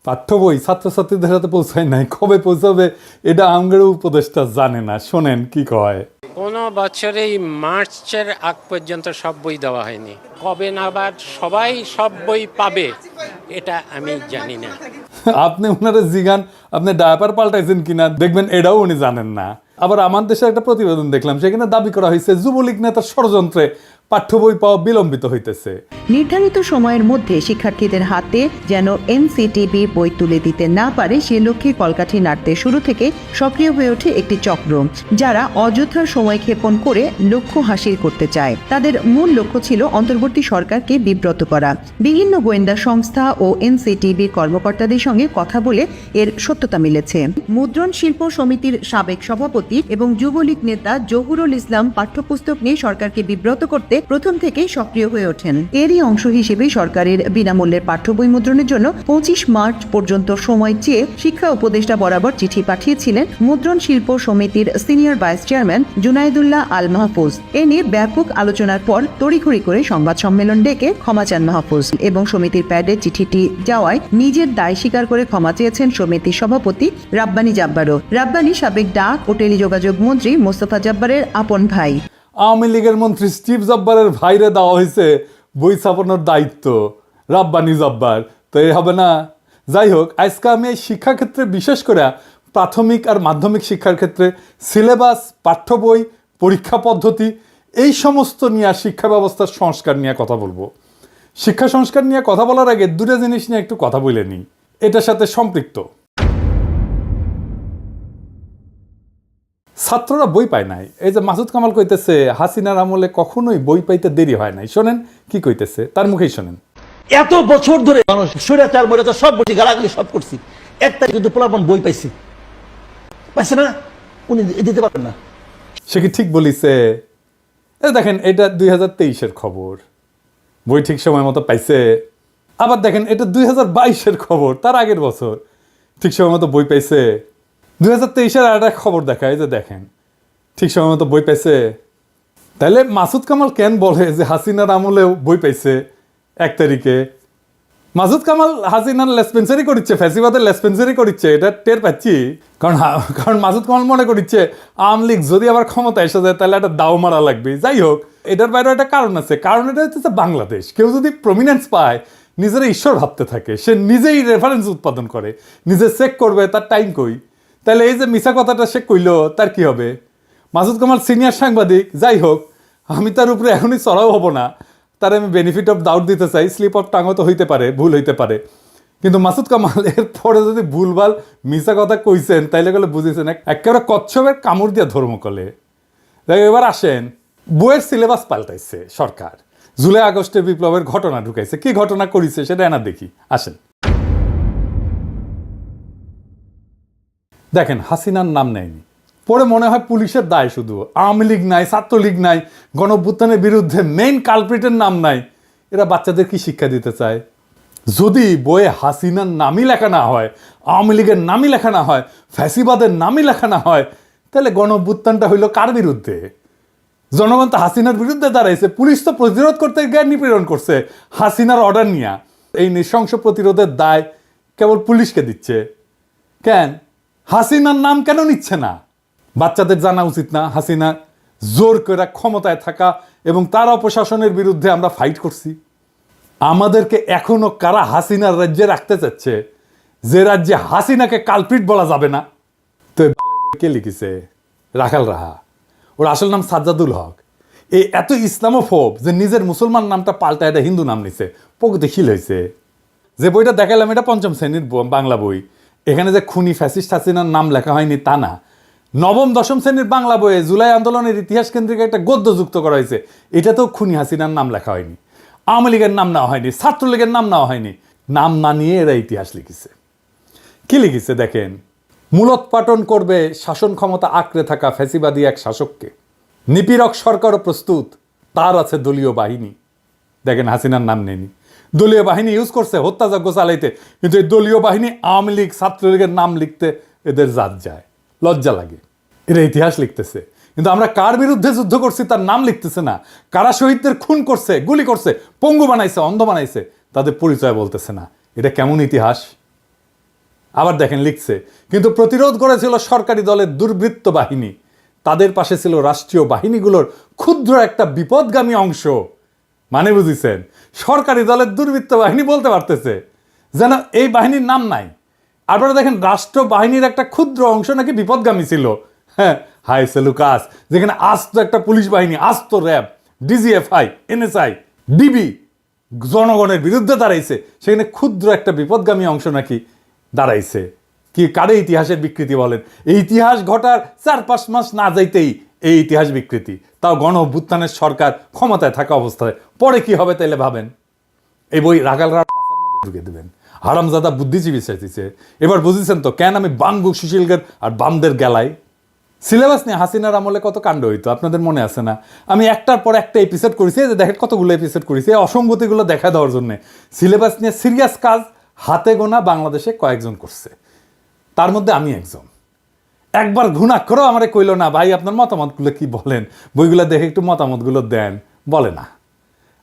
পাঠ্য বই ছাত্রছাত্রীদের হাতে পৌঁছায় নাই, কবে পৌঁছাবে এটা আমগের উপদেষ্টা জানে না। শোনেন কি কয়। কোনো বছরেই মার্চের আগ পর্যন্ত সব বই দেওয়া হয়নি, কবে নাগাদ সবাই সব বই পাবে এটা আমি জানি না। আপনি ওনারা জিগান আপনি ডায়াপার পাল্টাইছেন কিনা, দেখবেন এটাও উনি জানেন না। আবার আমার দেশে একটা প্রতিবেদন দেখলাম, সেখানে দাবি করা হয়েছে যুবলীগ নেতার ষড়যন্ত্রে পাঠ্য বই পাওয়া বিলম্বিত হইতেছে। নির্ধারিত সময়ের মধ্যে শিক্ষার্থীদের হাতে যেন এনসিটিবি বই তুলে দিতে না পারে সে লক্ষ্যে কলকাঠি নাড়তে শুরু থেকে সক্রিয় হয়ে ওঠে একটি চক্র, যারা অযথা সময় ক্ষেপণ করে লক্ষ্য হাসিল করতে চায়। তাদের মূল লক্ষ্য ছিল অন্তর্বর্তী সরকারকে বিব্রত করা। বিভিন্ন গোয়েন্দা সংস্থা ও এনসিটিবির কর্মকর্তাদের সঙ্গে কথা বলে এর সত্যতা মিলেছে। মুদ্রণ শিল্প সমিতির সাবেক সভাপতি এবং যুবলীগ নেতা জহুরুল ইসলাম পাঠ্যপুস্তক নিয়ে সরকারকে বিব্রত করতে প্রথম থেকেই সক্রিয় হয়ে ওঠেন। এরই অংশ হিসেবে সরকারের বিনামূল্যের পাঠ্য বই মুদ্রণের জন্য 25 মার্চ পর্যন্ত সময় চেয়ে শিক্ষা উপদেষ্টা বরাবর চিঠি পাঠিয়েছিলেন মুদ্রণ শিল্প সমিতির সিনিয়র ভাইস চেয়ারম্যান জুনাইদুল্লাহ আল মাহফুজ। এ নিয়ে ব্যাপক আলোচনার পর তড়িঘড়ি করে সংবাদ সম্মেলন ডেকে ক্ষমা চান মাহফুজ এবং সমিতির প্যাডে চিঠিটি যাওয়ায় নিজের দায় স্বীকার করে ক্ষমা চেয়েছেন সমিতির সভাপতি রাব্বানী জাব্বারও। রাব্বানী সাবেক ডাক ও টেলিযোগাযোগ মন্ত্রী মোস্তফা জব্বারের আপন ভাই। আওয়ামী লীগের মন্ত্রী স্টিভ জব্বারের ভাইরে দেওয়া হয়েছে বই ছাপানোর দায়িত্ব, রাব্বানী জব্বার। তো এই হবে না। যাই হোক, আজকে আমি এই শিক্ষাক্ষেত্রে বিশেষ করে প্রাথমিক আর মাধ্যমিক শিক্ষার ক্ষেত্রে সিলেবাস, পাঠ্য বই, পরীক্ষা পদ্ধতি এই সমস্ত নিয়ে শিক্ষা ব্যবস্থার সংস্কার নিয়ে কথা বলবো। শিক্ষা সংস্কার নিয়ে কথা বলার আগে দুটো জিনিস নিয়ে একটু কথা বলে নিই, এটার সাথে সম্পৃক্ত। ছাত্ররা বই পায় নাই। এই যে মাসুদ কামাল কইতেছে হাসিনার আমলে কখনোই বই পাইতে দেরি হয় নাই। শোনেন কি কইতেছে, তার মুখেই শোনেন। এত বছর ধরে মানুষ স্বৈরাচার মৈরাচার সব বলছি, গালাগালি সব করছি, একটা কিন্তু পোলাপন বই পাইছে না, উনি দিতে পারবেন না। সে কি ঠিক বলিছে? দেখেন, এটা 2023-এর খবর, বই ঠিক সময় মতো পাইছে। আবার দেখেন, এটা 2022-এর খবর, তার আগের বছর ঠিক সময় মতো বই পাইছে। 2023-এর আর একটা খবর দেখায় যে দেখেন ঠিক সময় মতো বই পাইছে। তাহলে মাসুদ কামাল কেন বলে যে হাসিনার আমলেও বই পাইছে 1 তারিখে? মাসুদ কামাল হাসিনার লেসপেন্সারি করিচ্ছে, ফ্যাসিবাদের লেসপেন্সারি করিচ্ছে, এটা টের পাচ্ছি। কারণ মাসুদ কামাল মনে করিচ্ছে আওয়ামী লীগ যদি আবার ক্ষমতা এসে যায় তাহলে একটা দাও মারা লাগবে। যাই হোক, এটার বাইরে একটা কারণ আছে। কারণ এটা হচ্ছে বাংলাদেশ। কেউ যদি প্রমিনেন্স পায়, নিজেরা ঈশ্বর ভাবতে থাকে, সে নিজেই রেফারেন্স উৎপাদন করে, নিজে চেক করবে তার টাইম কই। তাহলে এই যে মিছা কথাটা সে কইল, তার কি হবে? মাসুদ কামাল সিনিয়র সাংবাদিক। যাই হোক, আমি তার উপরে এখনই চড়াও হব না, তার আমি বেনিফিট অফ ডাউট দিতে চাই। স্লিপ অফ টাঙও তো হইতে পারে, ভুল হইতে পারে। কিন্তু মাসুদ কামাল এর পরে যদি ভুলভাল মিছা কথা কইছেন তাইলে গেলে বুঝেছেন একেবারে কচ্ছপের কামড় দিয়ে ধর্ম কলে। এবার আসেন, বইয়ের সিলেবাস পাল্টাইছে সরকার, জুলাই আগস্টের বিপ্লবের ঘটনা ঢুকাইছে। কি ঘটনা করিছে সেটা এনা দেখি, আসেন। দেখেন, হাসিনার নাম নেয়নি, পরে মনে হয় পুলিশের দায় শুধু। আওয়ামী লীগ নাই, ছাত্রলীগ নাই, গণঅভ্যুত্থানের বিরুদ্ধে মেইন কালপ্রিটের নাম নাই। এরা বাচ্চাদের কি শিক্ষা দিতে চায়? যদি বইয়ে হাসিনার নামই লেখা না হয়, আওয়ামী লীগের নামই লেখা না হয়, ফ্যাসিবাদের নামই লেখা না হয়, তাহলে গণঅভ্যুত্থানটা হইল কার বিরুদ্ধে? জনগণ তো হাসিনার বিরুদ্ধে দাঁড়াইছে। পুলিশ তো প্রতিরোধ করতে গিয়ে নিপীড়ন করছে হাসিনার অর্ডার নিয়ে। এই নৃশংস প্রতিরোধের দায় কেবল পুলিশকে দিচ্ছে কেন? হাসিনার নাম কেন নিচ্ছে না? বাচ্চাদের জানা উচিত না হাসিনা জোর করে ক্ষমতায় থাকা এবং তার অপশাসনের বিরুদ্ধে আমরা ফাইট করছি। আমাদেরকে এখনো কারা হাসিনার রাজ্যে রাখতে চাচ্ছে, যে রাজ্যে হাসিনাকে কালপ্রিট বলা যাবে না? তো কে লিখেছে? রাখাল রাহা। ওর আসল নাম সাজ্জাদুল হক। এই এত ইসলামোফোব যে নিজের মুসলমান নামটা পাল্টা এটা হিন্দু নাম নিছে, প্রগতিশীল হয়েছে। যে বইটা দেখালাম এটা 5ম শ্রেণীর বাংলা বই। এখানে যে খুনি ফ্যাসিস্ট হাসিনার নাম লেখা হয়নি তা না। 9ম 10ম শ্রেণীর বাংলা বইয়ে জুলাই আন্দোলনের ইতিহাস কেন্দ্রিক একটা গদ্য যুক্ত করা হয়েছে, এটাতেও খুনি হাসিনার নাম লেখা হয়নি, আওয়ামী লীগের নাম নেওয়া হয়নি, ছাত্রলীগের নাম নেওয়া হয়নি। নাম না নিয়ে এরা ইতিহাস লিখেছে। কি লিখেছে দেখেন, মূলোৎপাটন করবে শাসন ক্ষমতা আঁকড়ে থাকা ফ্যাসিবাদী এক শাসককে, নিপীড়ক সরকারও প্রস্তুত, তার আছে দলীয় বাহিনী। দেখেন, হাসিনার নাম নেয়নি, দলীয় বাহিনী ইউজ করছে হত্যাযজ্ঞ চালাইতে। কিন্তু এই দলীয় বাহিনী আওয়ামী লীগ ছাত্রলীগের নাম লিখতে এদের জাত যায়, লজ্জা লাগে। এরা ইতিহাস লিখতেছে, কিন্তু আমরা কার বিরুদ্ধে যুদ্ধ করছি তার নাম লিখতেছে না। কারা শহীদদের খুন করছে, গুলি করছে, পঙ্গু বানাইছে, অন্ধ বানাইছে, তাদের পরিচয় বলতেছে না। এটা কেমন ইতিহাস? আবার দেখেন লিখছে, কিন্তু প্রতিরোধ করেছিল সরকারি দলের দুর্বৃত্ত বাহিনী, তাদের পাশে ছিল রাষ্ট্রীয় বাহিনীগুলোর ক্ষুদ্র একটা বিপদগামী অংশ। মানে বুঝিছেন, সরকারি দলের দুর্বৃত্ত বাহিনী বলতে পারতেছে, যেন এই বাহিনীর নাম নাই। আপনারা দেখেন রাষ্ট্র বাহিনীর একটা ক্ষুদ্র অংশ নাকি বিপদগামী ছিল। হ্যাঁ, হাই সেলুকাস, যেখানে আস্ত একটা পুলিশ বাহিনী, আস্ত র্যাব, ডিজিএফআই, এনএসআই, ডিবি জনগণের বিরুদ্ধে দাঁড়াইছে, সেখানে ক্ষুদ্র একটা বিপদগামী অংশ নাকি দাঁড়াইছে। কি কারে ইতিহাসের বিকৃতি বলেন? এই ইতিহাস ঘটার 4-5 মাস না যাইতেই এই ইতিহাস বিকৃতি, তাও গণ অভ্যুত্থানের সরকার ক্ষমতায় থাকা অবস্থায়। পরে কি হবে তাইলে ভাবেন। এই বই রাখালরা ঢুকে দেবেন, হারামজাদা বুদ্ধিজীবী চাইছে। এবার বুঝেছেন তো কেন আমি বানবু সুশীলগের আর বামদের গেলাই। সিলেবাস নিয়ে হাসিনার আমলে কত কাণ্ড হইতো আপনাদের মনে আছে না? আমি একটার পর একটা এপিসোড করেছি, যে দেখেন কতগুলো এপিসোড করেছি অসঙ্গতিগুলো দেখা দেওয়ার জন্য। সিলেবাস নিয়ে সিরিয়াস কাজ হাতে গোনা বাংলাদেশে কয়েকজন করছে, তার মধ্যে আমি একজন। একবার ঘুণাক্ষরও আমারে কইল না, ভাই আপনার মতামতগুলো কি বলেন, বইগুলো দেখে একটু মতামতগুলো দেন, বলে না।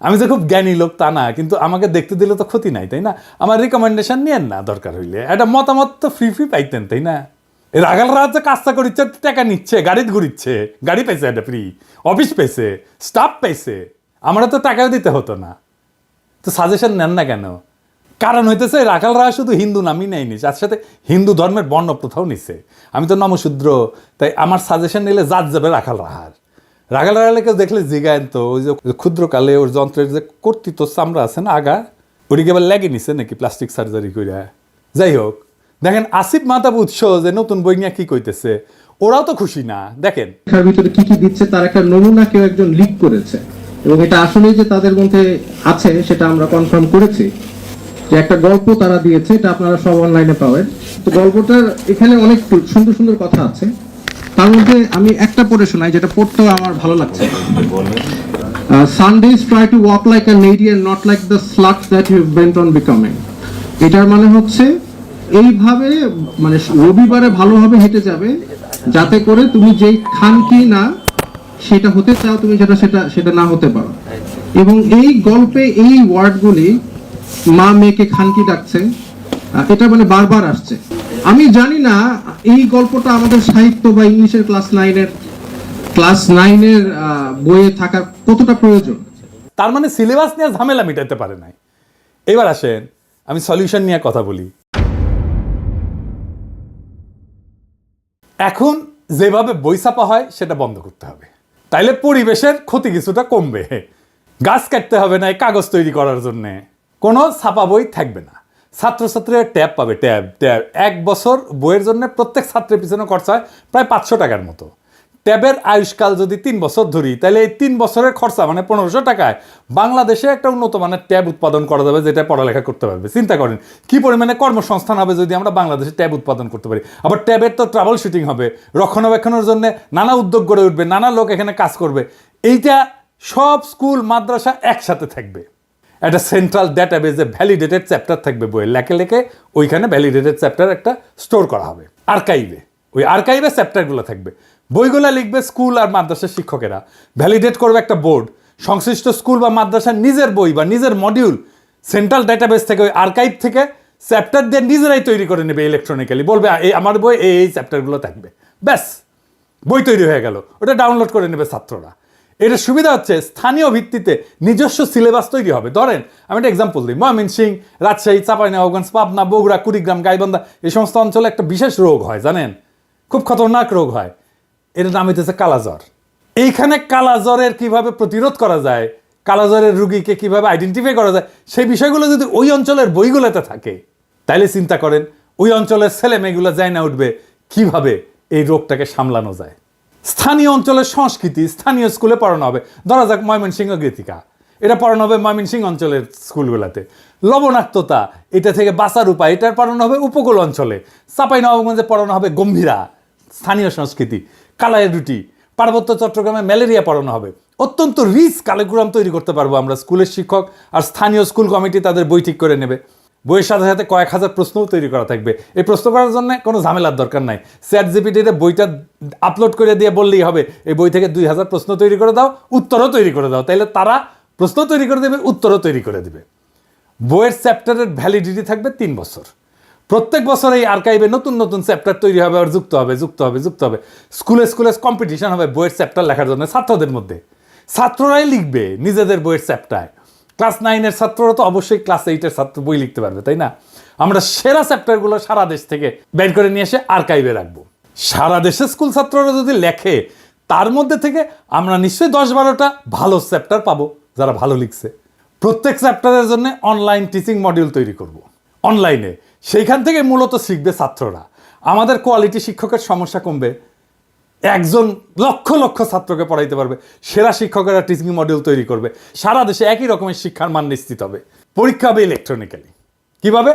আমি যে খুব জ্ঞানী লোক তা না, কিন্তু আমাকে দেখতে দিলে তো ক্ষতি নাই, তাই না? আমার রিকমেন্ডেশন নিয়েন না, দরকার হইলে একটা মতামত তো ফ্রি পাইতেন, তাই না? এই রাগালরা যে কাজটা করিচ্ছে, টাকা নিচ্ছে, গাড়িতে ঘুরিচ্ছে, গাড়ি পাইছে একটা ফ্রি, অফিস পাইছে, স্টাফ পাইছে, আমরা তো টাকাও দিতে হতো না। তো সাজেশন নেন না কেন? কারণ হইতেছে রাখালরা শুধু হিন্দু নামই নেয়নি, তার সাথে হিন্দু ধর্মের বর্ণ প্রথাও নিছে। আমি তো নমশূদ্র, তাই আমার সাজেশন নিলে জাত যাবে রাখাল রাহার। রাখাল রাহালে কেউ দেখলে জিগায়েন তো, ওই যে ক্ষুদ্রকালে ওর যন্ত্রের যে কর্তৃত্ব চামড়া আছে না আগা, ওটিকে আবার লেগে নিছে নাকি প্লাস্টিক সার্জারি করে। যাই হোক, দেখেন আসিফ মাহতাব উৎস যে নতুন বই নিয়ে কি কইতেছে, ওরাও তো খুশি না। দেখেন তার ভিতরে কি কি দিচ্ছে তার একটা নমুনা কেউ একজন লিক করেছে, এবং এটা আসলেই যে তাদের মধ্যে আছে সেটা আমরা কনফার্ম করেছি। যে একটা গল্প তারা দিয়েছে, এটা আপনারা সব অনলাইনে পাবেন। তো গল্পটার এখানে অনেক সুন্দর সুন্দর কথা আছে, তার মধ্যে আমি একটা পড়ে শোনাই, যেটা পড়তেও আমার ভালো লাগছে। Sundays try to walk like a lady and not like the sluts that you bent on becoming. এটার মানে হচ্ছে এইভাবে, মানে রবিবারে ভালোভাবে হেঁটে যাবে, যাতে করে তুমি যেই খান কি না সেটা হতে চাও, তুমি সেটা না হতে পারো। এবং এই গল্পে এই ওয়ার্ডগুলি, মা মেয়েকে খানকি ডাকছে, এটা মানে বারবার আসছে। আমি জানি না এই গল্পটা আমাদের সাহিত্য বা ইংলিশের ক্লাস 9-এর বইয়ে থাকা কতটা প্রয়োজন। তার মানে সিলেবাস নিয়ে ঝামেলা মিটাতে পারে নাই। এবার আসেন আমি সলিউশন নিয়ে কথা বলি। এখন যেভাবে বই ছাপা হয় সেটা বন্ধ করতে হবে, তাইলে পরিবেশের ক্ষতি কিছুটা কমবে। গাছ কাটতে হবে না এই কাগজ তৈরি করার জন্য, কোনো ছাপা বই থাকবে না। ছাত্রছাত্রীরা ট্যাব পাবে, ট্যাব 1 বছর বইয়ের জন্য প্রত্যেক ছাত্রের পিছনে খরচা হয় প্রায় 500 টাকার মতো। ট্যাবের আয়ুষ্কাল যদি 3 বছর ধরি, তাহলে এই 3 বছরের খরচা মানে 1500 টাকায় বাংলাদেশে একটা উন্নত মানের ট্যাব উৎপাদন করা যাবে, যেটা পড়ালেখা করতে পারবে। চিন্তা করেন কি পরিমাণে কর্মসংস্থান হবে যদি আমরা বাংলাদেশে ট্যাব উৎপাদন করতে পারি। আবার ট্যাবের তো ট্রাবল শুটিং হবে, রক্ষণাবেক্ষণের জন্য নানা উদ্যোগ গড়ে উঠবে, নানা লোক এখানে কাজ করবে। এইটা সব স্কুল মাদ্রাসা একসাথে থাকবে, একটা সেন্ট্রাল ডেটাবেজে ভ্যালিডেটেড চ্যাপ্টার থাকবে, বইয়ের লেখে লেখে ওইখানে ভ্যালিডেটেড চ্যাপ্টার একটা স্টোর করা হবে আর্কাইভে। ওই আর্কাইভে চ্যাপ্টারগুলো থাকবে, বইগুলো লিখবে স্কুল আর মাদ্রাসার শিক্ষকেরা, ভ্যালিডেট করবে একটা বোর্ড। সংশ্লিষ্ট স্কুল বা মাদ্রাসার নিজের বই বা নিজের মডিউল সেন্ট্রাল ডেটাবেস থেকে, ওই আর্কাইভ থেকে চ্যাপ্টার দিয়ে নিজেরাই তৈরি করে নেবে ইলেকট্রনিক্যালি। বলবে এই আমার বই এই চ্যাপ্টারগুলো থাকবে, ব্যাস বই তৈরি হয়ে গেল। ওটা ডাউনলোড করে নেবে ছাত্ররা। এটা সুবিধা হচ্ছে স্থানীয় ভিত্তিতে নিজস্ব সিলেবাস তৈরি হবে। ধরেন আমি একটা এক্সাম্পল দিই, ময়মনসিংহ, রাজশাহী, চাঁপাইনবাবগঞ্জ, পাবনা, বগুড়া, কুড়িগ্রাম, গাইবান্ধা, এই সমস্ত অঞ্চলে একটা বিশেষ রোগ হয়, জানেন, খুব খতরনাক রোগ হয়। এটার নাম হইতেছে কালাজ্বর। এইখানে কালাজ্বরের কিভাবে প্রতিরোধ করা যায়, কালাজ্বরের রুগীকে কিভাবে আইডেন্টিফাই করা যায়, সেই বিষয়গুলো যদি ওই অঞ্চলের বইগুলোতে থাকে, তাইলে চিন্তা করেন ওই অঞ্চলের ছেলে মেয়েগুলো যায় না উঠবে কিভাবে এই রোগটাকে সামলানো যায়। স্থানীয় অঞ্চলের সংস্কৃতি স্থানীয় স্কুলে পড়ানো হবে। ধরা যাক ময়মনসিংহ গীতিকা, এটা পড়ানো হবে ময়মনসিংহ অঞ্চলের স্কুলগুলোতে। লবণাক্ততা, এটা থেকে বাঁচার উপায়, এটার পড়ানো হবে উপকূল অঞ্চলে। চাঁপাইনবাবগঞ্জে পড়ানো হবে গম্ভীরা, স্থানীয় সংস্কৃতি। কালাইয়ের রুটি, পার্বত্য চট্টগ্রামে ম্যালেরিয়া পড়ানো হবে। অত্যন্ত রিচ কারিকুলাম তৈরি করতে পারবো আমরা। স্কুলের শিক্ষক আর স্থানীয় স্কুল কমিটি তাদের বই ঠিক করে নেবে। বইয়ের সাথে সাথে কয়েক হাজার প্রশ্নও তৈরি করা থাকবে। এই প্রশ্ন করার জন্য কোনো ঝামেলার দরকার নাই। চ্যাটজিপিটিতে বইটা আপলোড করে দিয়ে বললেই হবে এই বই থেকে 2000 প্রশ্ন তৈরি করে দাও, উত্তরও তৈরি করে দাও, তাইলে তারা প্রশ্ন তৈরি করে দেবে, উত্তরও তৈরি করে দেবে। বইয়ের চ্যাপ্টারের ভ্যালিডিটি থাকবে 3 বছর। প্রত্যেক বছর এই আর্কাইভে নতুন নতুন চ্যাপ্টার তৈরি হবে, আর যুক্ত হবে। স্কুলে স্কুলে কম্পিটিশন হবে বইয়ের চ্যাপ্টার লেখার জন্য ছাত্রদের মধ্যে। ছাত্ররাই লিখবে নিজেদের বইয়ের চ্যাপ্টার। ক্লাস 9-এর ছাত্ররা তো অবশ্যই ক্লাস 8-এর ছাত্র বই লিখতে পারবে, তাই না? আমরা সেরা চ্যাপ্টারগুলো সারা দেশ থেকে বের করে নিয়ে এসে আর্কাইভে রাখবো। সারা দেশে স্কুল ছাত্ররা যদি লেখে, তার মধ্যে থেকে আমরা নিশ্চয়ই 10-12টা ভালো চ্যাপ্টার পাবো যারা ভালো লিখছে। প্রত্যেক চ্যাপ্টারের জন্য অনলাইন টিচিং মডিউল তৈরি করব। অনলাইনে সেইখান থেকে মূলত শিখবে ছাত্ররা। আমাদের কোয়ালিটি শিক্ষকের সমস্যা কমবে, একজন লক্ষ লক্ষ ছাত্রকে পড়াইতে পারবে। সেরা শিক্ষকেরা টিচিং মডিউল তৈরি করবে। সারা দেশে একই রকমের শিক্ষার মান নিশ্চিত হবে। পরীক্ষা হবে ইলেকট্রনিক্যালি। কিভাবে?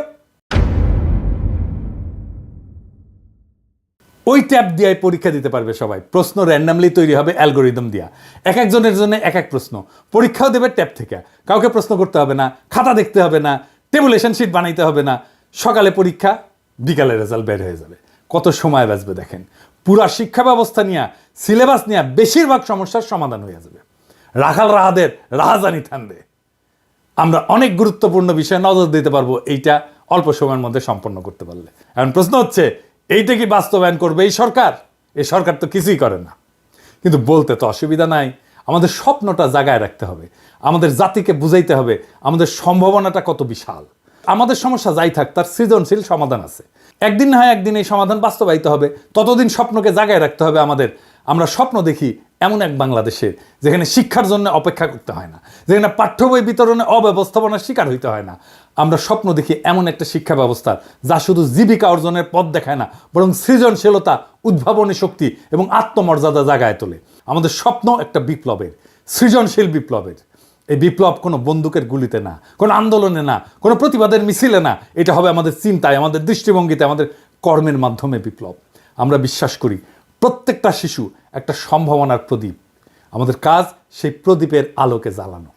ওই ট্যাব দিয়ে পরীক্ষা দিতে পারবে সবাই। প্রশ্ন র্যান্ডামলি তৈরি হবে অ্যালগোরিদম দিয়া। এক একজনের জন্য এক এক প্রশ্ন। পরীক্ষাও দেবে ট্যাব থেকে। কাউকে প্রশ্ন করতে হবে না, খাতা দেখতে হবে না, টেবুলেশন শিট বানাইতে হবে না। সকালে পরীক্ষা, বিকালে রেজাল্ট বের হয়ে যাবে। কত সময় বাঁচবে দেখেন। পুরা শিক্ষা ব্যবস্থা নিয়ে, সিলেবাস নিয়ে বেশিরভাগ সমস্যার সমাধান হয়ে যাবে। রাখাল রাহাদের রাহাজানি থামবে। আমরা অনেক গুরুত্বপূর্ণ বিষয়ে নজর দিতে পারবো এইটা অল্প সময়ের মধ্যে সম্পন্ন করতে পারলে। এখন প্রশ্ন হচ্ছে, এইটা কি বাস্তবায়ন করবে এই সরকার? এই সরকার তো কিছুই করে না, কিন্তু বলতে তো অসুবিধা নাই। আমাদের স্বপ্নটা জাগায় রাখতে হবে, আমাদের জাতিকে বুঝাইতে হবে আমাদের সম্ভাবনাটা কত বিশাল। আমাদের সমস্যা যাই থাক, তার সৃজনশীল সমাধান আছে। একদিন না হয় একদিন এই সমাধান বাস্তবায়িত হবে। ততদিন স্বপ্নকে জাগায় রাখতে হবে আমাদের। আমরা স্বপ্ন দেখি এমন এক বাংলাদেশে যেখানে শিক্ষার জন্য অপেক্ষা করতে হয় না, যেখানে পাঠ্য বই বিতরণে অব্যবস্থাপনার শিকার হইতে হয় না। আমরা স্বপ্ন দেখি এমন একটা শিক্ষা ব্যবস্থা যা শুধু জীবিকা অর্জনের পথ দেখায় না, বরং সৃজনশীলতা, উদ্ভাবনী শক্তি এবং আত্মমর্যাদা জাগায় তোলে। আমাদের স্বপ্ন একটা বিপ্লবের, সৃজনশীল বিপ্লবের। এই বিপ্লব কোনো বন্দুকের গুলিতে না, কোনো আন্দোলনে না, কোনো প্রতিবাদের মিছিলে না। এটা হবে আমাদের চিন্তায়, আমাদের দৃষ্টিভঙ্গিতে, আমাদের কর্মের মাধ্যমে বিপ্লব। আমরা বিশ্বাস করি প্রত্যেকটা শিশু একটা সম্ভাবনার প্রদীপ। আমাদের কাজ সেই প্রদীপের আলোকে জ্বালানো।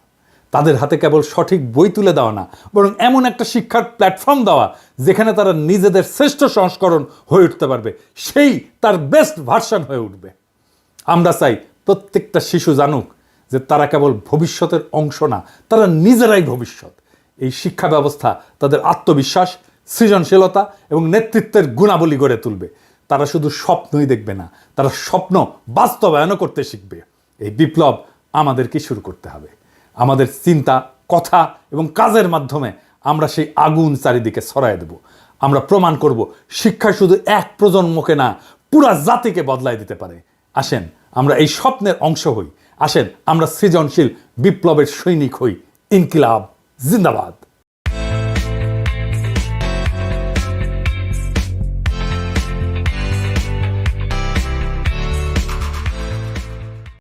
তাদের হাতে কেবল সঠিক বই তুলে দেওয়া না, বরং এমন একটা শিক্ষার প্ল্যাটফর্ম দেওয়া যেখানে তারা নিজেদের শ্রেষ্ঠ সংস্করণ হয়ে উঠতে পারবে, সেই তার বেস্ট ভার্সন হয়ে উঠবে। আমরা চাই প্রত্যেকটা শিশু জানুক যে তারা কেবল ভবিষ্যতের অংশ না, তারা নিজেরাই ভবিষ্যৎ। এই শিক্ষা ব্যবস্থা তাদের আত্মবিশ্বাস, সৃজনশীলতা এবং নেতৃত্বের গুণাবলী গড়ে তুলবে। তারা শুধু স্বপ্নই দেখবে না, তারা স্বপ্ন বাস্তবায়নও করতে শিখবে। এই বিপ্লব আমাদেরকে শুরু করতে হবে। আমাদের চিন্তা, কথা এবং কাজের মাধ্যমে আমরা সেই আগুন চারিদিকে ছড়ায় দেব। আমরা প্রমাণ করব শিক্ষা শুধু এক প্রজন্মকে না, পুরা জাতিকে বদলায় দিতে পারে। আসেন আমরা এই স্বপ্নের অংশ হই। আসেন আমরা সৃজনশীল বিপ্লবের সৈনিক হই। ইনকিলাব জিন্দাবাদ।